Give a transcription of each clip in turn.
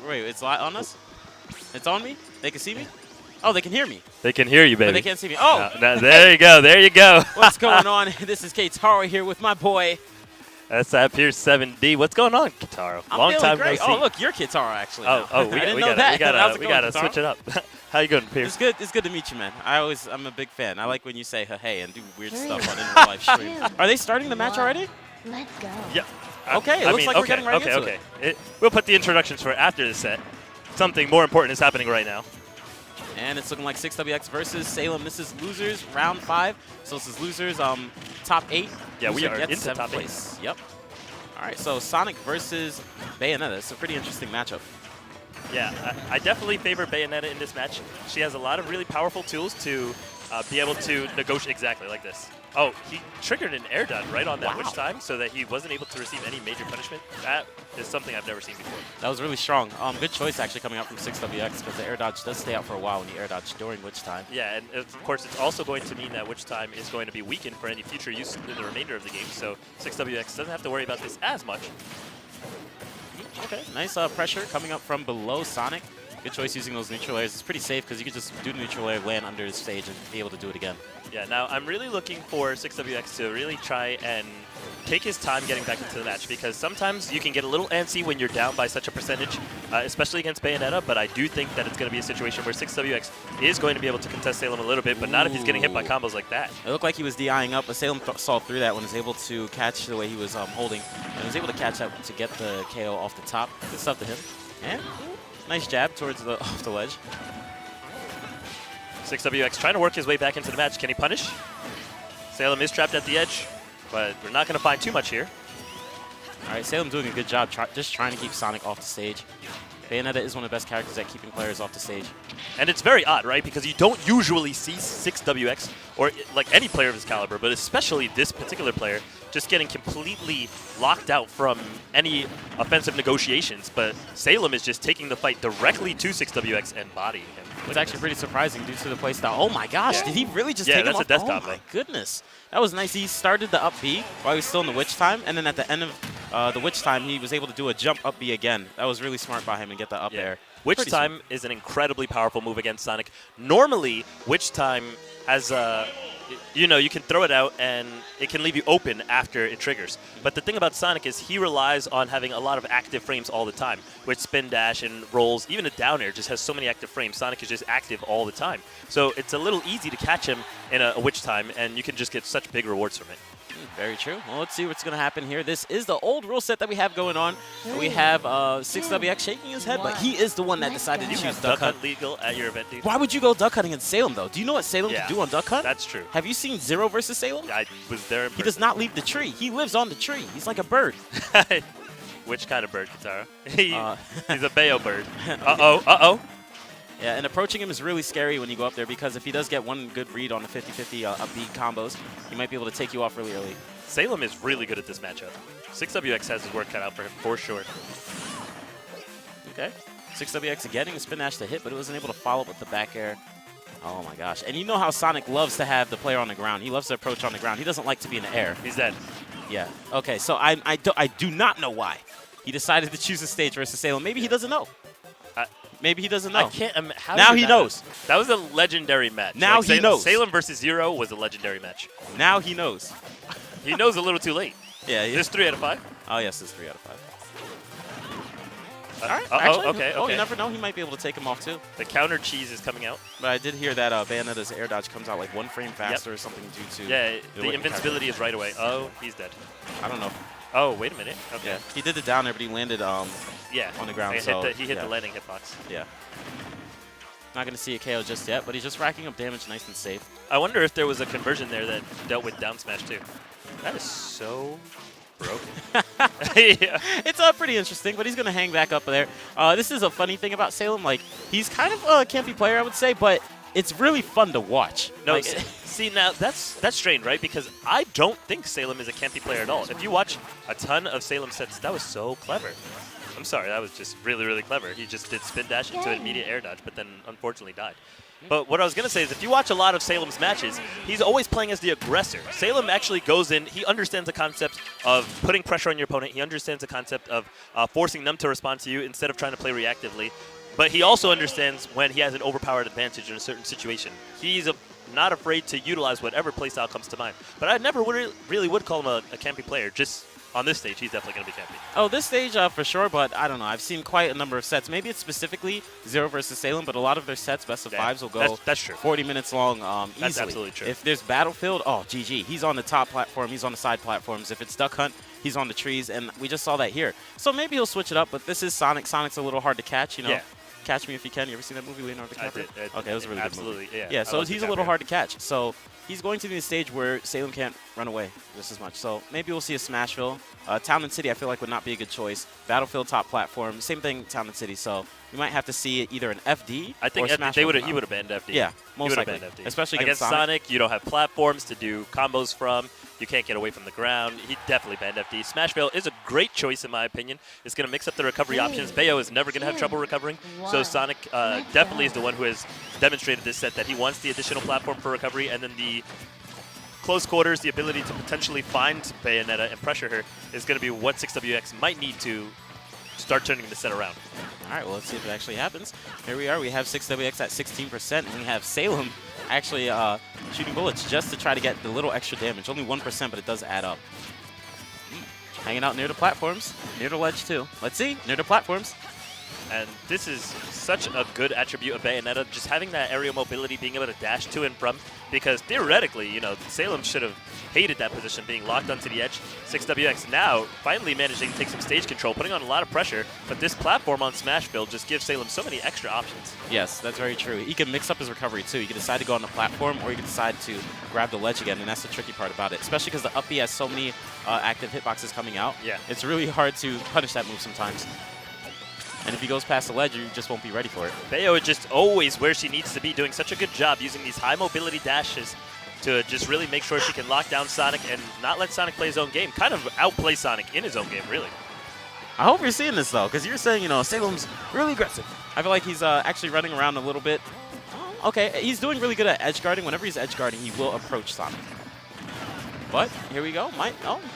Wait, it's on us? It's on me? They can see me? Oh, they can hear me. They can hear you, baby. But they can't see me. Oh! No, there you go. There you go. What's going on? This is KTAR here with my boy. That's Here's 7D. What's going on, KTAR? Long time great. No see. Oh, look, you're KTAR actually. We gotta switch it up. How you going, Pierce? It's good to meet you, man. I'm a big fan. I like when you say hey and do weird stuff on in live stream. Are they starting the match already? Let's go. Yeah. Okay, it looks like we're getting right into it. We'll put the introductions for after the set. Something more important is happening right now. And it's looking like 6WX versus Salem. This is losers, round 5. So this is losers, top 8. Yeah, we Loser are gets into 7th top 8. place. Yep. All right, so Sonic versus Bayonetta. It's a pretty interesting matchup. Yeah, I definitely favor Bayonetta in this match. She has a lot of really powerful tools to be able to negotiate exactly like this. Oh, he triggered an air dodge right on that witch time so that he wasn't able to receive any major punishment. That is something I've never seen before. That was really strong. Good choice actually coming out from 6WX because the air dodge does stay out for a while when you air dodge during witch time. Yeah, and of course it's also going to mean that witch time is going to be weakened for any future use in the remainder of the game, so 6WX doesn't have to worry about this as much. Okay, nice pressure coming up from below Sonic. Good choice using those neutral layers. It's pretty safe because you can just do the neutral layer, land under the stage, and be able to do it again. Yeah, now I'm really looking for 6WX to really try and take his time getting back into the match because sometimes you can get a little antsy when you're down by such a percentage, especially against Bayonetta, but I do think that it's going to be a situation where 6WX is going to be able to contest Salem a little bit, but not if he's getting hit by combos like that. It looked like he was DIing up, but Salem saw through that when he was able to catch the way he was holding, and was able to catch that to get the KO off the top. Good stuff to him. And nice jab towards the off the ledge. 6WX trying to work his way back into the match. Can he punish? Salem is trapped at the edge, but we're not going to find too much here. All right, Salem doing a good job just trying to keep Sonic off the stage. Bayonetta is one of the best characters at keeping players off the stage. And it's very odd, right? Because you don't usually see 6WX, or like any player of his caliber, but especially this particular player, just getting completely locked out from any offensive negotiations. But Salem is just taking the fight directly to 6WX and bodying him. It's actually pretty surprising due to the playstyle. Oh my gosh, did he really just take him off? Yeah, that's a death combo. Oh my goodness. That was nice. He started the up B while he was still in the witch time, and then at the end of the witch time, he was able to do a jump up B again. That was really smart by him and get the up air. Witch time is an incredibly powerful move against Sonic. Normally, witch time has you can throw it out and it can leave you open after it triggers. But the thing about Sonic is he relies on having a lot of active frames all the time, which spin dash and rolls, even a down air just has so many active frames. Sonic is just active all the time. So it's a little easy to catch him in a witch time, and you can just get such big rewards from it. Very true. Well, let's see what's going to happen here. This is the old rule set that we have going on. We have 6WX shaking his head, but he is the one that decided to choose Duck Hunt. Legal at your event, dude. Why would you go Duck Hunting in Salem, though? Do you know what Salem can do on Duck Hunt? That's true. Have you seen Zero versus Salem? I was there in person. He does not leave the tree. He lives on the tree. He's like a bird. Which kind of bird, Katara? He's a Bayo bird. Uh-oh. Yeah, and approaching him is really scary when you go up there because if he does get one good read on the 50-50 up B combos, he might be able to take you off really early. Salem is really good at this matchup. 6WX has his work cut out for him, for sure. Okay. 6WX getting a spin dash to hit, but it wasn't able to follow up with the back air. Oh my gosh. And you know how Sonic loves to have the player on the ground. He loves to approach on the ground. He doesn't like to be in the air. He's dead. Yeah. Okay, so I do not know why he decided to choose the stage versus Salem. Maybe he doesn't know. Maybe he doesn't know. I can't. Now he knows. That was a legendary match. Now he knows. Salem versus Zero was a legendary match. Now he knows. He knows a little too late. Yeah. This 3 out of 5. Oh yes, this 3 out of 5. All right. Actually, okay. Oh, you never know. He might be able to take him off too. The counter cheese is coming out. But I did hear that Bayonetta's air dodge comes out like 1 frame faster or something due to. Yeah, the invincibility is right away. Oh, he's dead. I don't know. Oh, wait a minute. Okay. Yeah, he did the down there, but he landed on the ground. He hit the landing hitbox. Yeah. Not going to see a KO just yet, but he's just racking up damage nice and safe. I wonder if there was a conversion there that dealt with down smash too. That is so broken. Yeah. It's pretty interesting, but he's going to hang back up there. This is a funny thing about Salem. Like, he's kind of a campy player, I would say, but it's really fun to watch. No, like, see, now that's strange, right? Because I don't think Salem is a campy player at all. If you watch a ton of Salem sets, that was so clever. I'm sorry, that was just really, really clever. He just did spin dash into an immediate air dodge, but then unfortunately died. But what I was going to say is if you watch a lot of Salem's matches, he's always playing as the aggressor. Salem actually goes in. He understands the concept of putting pressure on your opponent. He understands the concept of forcing them to respond to you instead of trying to play reactively. But he also understands when he has an overpowered advantage in a certain situation. He's not afraid to utilize whatever playstyle comes to mind. But I never really would call him a campy player. Just on this stage, he's definitely going to be campy. Oh, this stage for sure, but I don't know. I've seen quite a number of sets. Maybe it's specifically Zero versus Salem, but a lot of their sets, best of fives, will go that's true. 40 minutes long easily. That's absolutely true. If there's Battlefield, oh, GG. He's on the top platform. He's on the side platforms. If it's Duck Hunt, he's on the trees, and we just saw that here. So maybe he'll switch it up, but this is Sonic. Sonic's a little hard to catch, you know. Yeah. Catch Me If You Can. You ever seen that movie, Leonardo DiCaprio? I did. Okay, it was a really good movie. Absolutely, yeah. Yeah, so he's a little hard to catch. So he's going to be the stage where Salem can't run away just as much. So maybe we'll see a Smashville. Town and City, I feel like, would not be a good choice. Battlefield, top platform, same thing, Town and City. So we might have to see either an FD I think or Smashville. he would have banned FD. Yeah, most he likely. Banned FD. Especially against Sonic. You don't have platforms to do combos from. You can't get away from the ground. He definitely banned FD. Smashville is a great choice, in my opinion. It's going to mix up the recovery options. Bayo is never going to have trouble recovering. So Sonic definitely is the one who has demonstrated this set that he wants the additional platform for recovery, and then the close quarters, the ability to potentially find Bayonetta and pressure her is going to be what 6WX might need to start turning the set around. All right, well, let's see if it actually happens. Here we are. We have 6WX at 16%, and we have Salem actually shooting bullets just to try to get the little extra damage. Only 1%, but it does add up. Hanging out near the platforms, near the ledge, too. Let's see, near the platforms. And this is such a good attribute of Bayonetta, just having that aerial mobility, being able to dash to and from, because theoretically, you know, Salem should have hated that position, being locked onto the edge. 6WX now finally managing to take some stage control, putting on a lot of pressure, but this platform on Smashville just gives Salem so many extra options. Yes, that's very true. He can mix up his recovery, too. He can decide to go on the platform, or he can decide to grab the ledge again, and that's the tricky part about it, especially because the up B has so many active hitboxes coming out. Yeah. It's really hard to punish that move sometimes. And if he goes past the ledge, you just won't be ready for it. Bayo is just always where she needs to be, doing such a good job using these high mobility dashes to just really make sure she can lock down Sonic and not let Sonic play his own game. Kind of outplay Sonic in his own game, really. I hope you're seeing this, though, because you're saying, you know, Salem's really aggressive. I feel like he's actually running around a little bit. Okay, he's doing really good at edge guarding. Whenever he's edge guarding, he will approach Sonic. But here we go.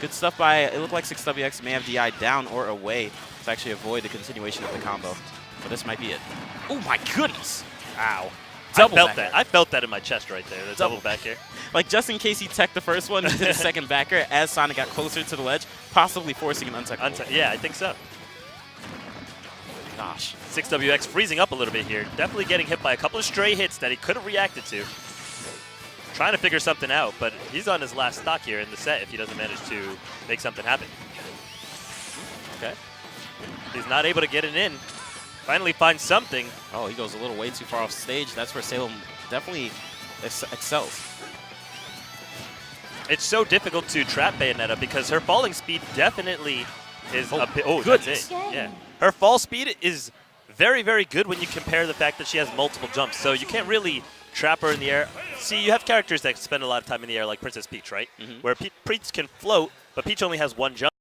Good stuff by, it looked like 6WX may have DI down or away to actually avoid the continuation of the combo. But this might be it. Oh my goodness! Ow. Double I felt that. I felt that in my chest right there, the double back here. Like, just in case he teched the first one, he did the second backer as Sonic got closer to the ledge, possibly forcing an untech. Yeah, I think so. Gosh. 6WX freezing up a little bit here. Definitely getting hit by a couple of stray hits that he could have reacted to. Trying to figure something out, but he's on his last stock here in the set if he doesn't manage to make something happen. Okay. He's not able to get it in. Finally finds something. Oh, he goes a little way too far off stage. That's where Salem definitely excels. It's so difficult to trap Bayonetta because her falling speed definitely is a bit. Oh, goodness. That's it. Yeah. Her fall speed is very, very good when you compare the fact that she has multiple jumps. So you can't really trap her in the air. See, you have characters that spend a lot of time in the air, like Princess Peach, right? Where Peach can float, but Peach only has one jump.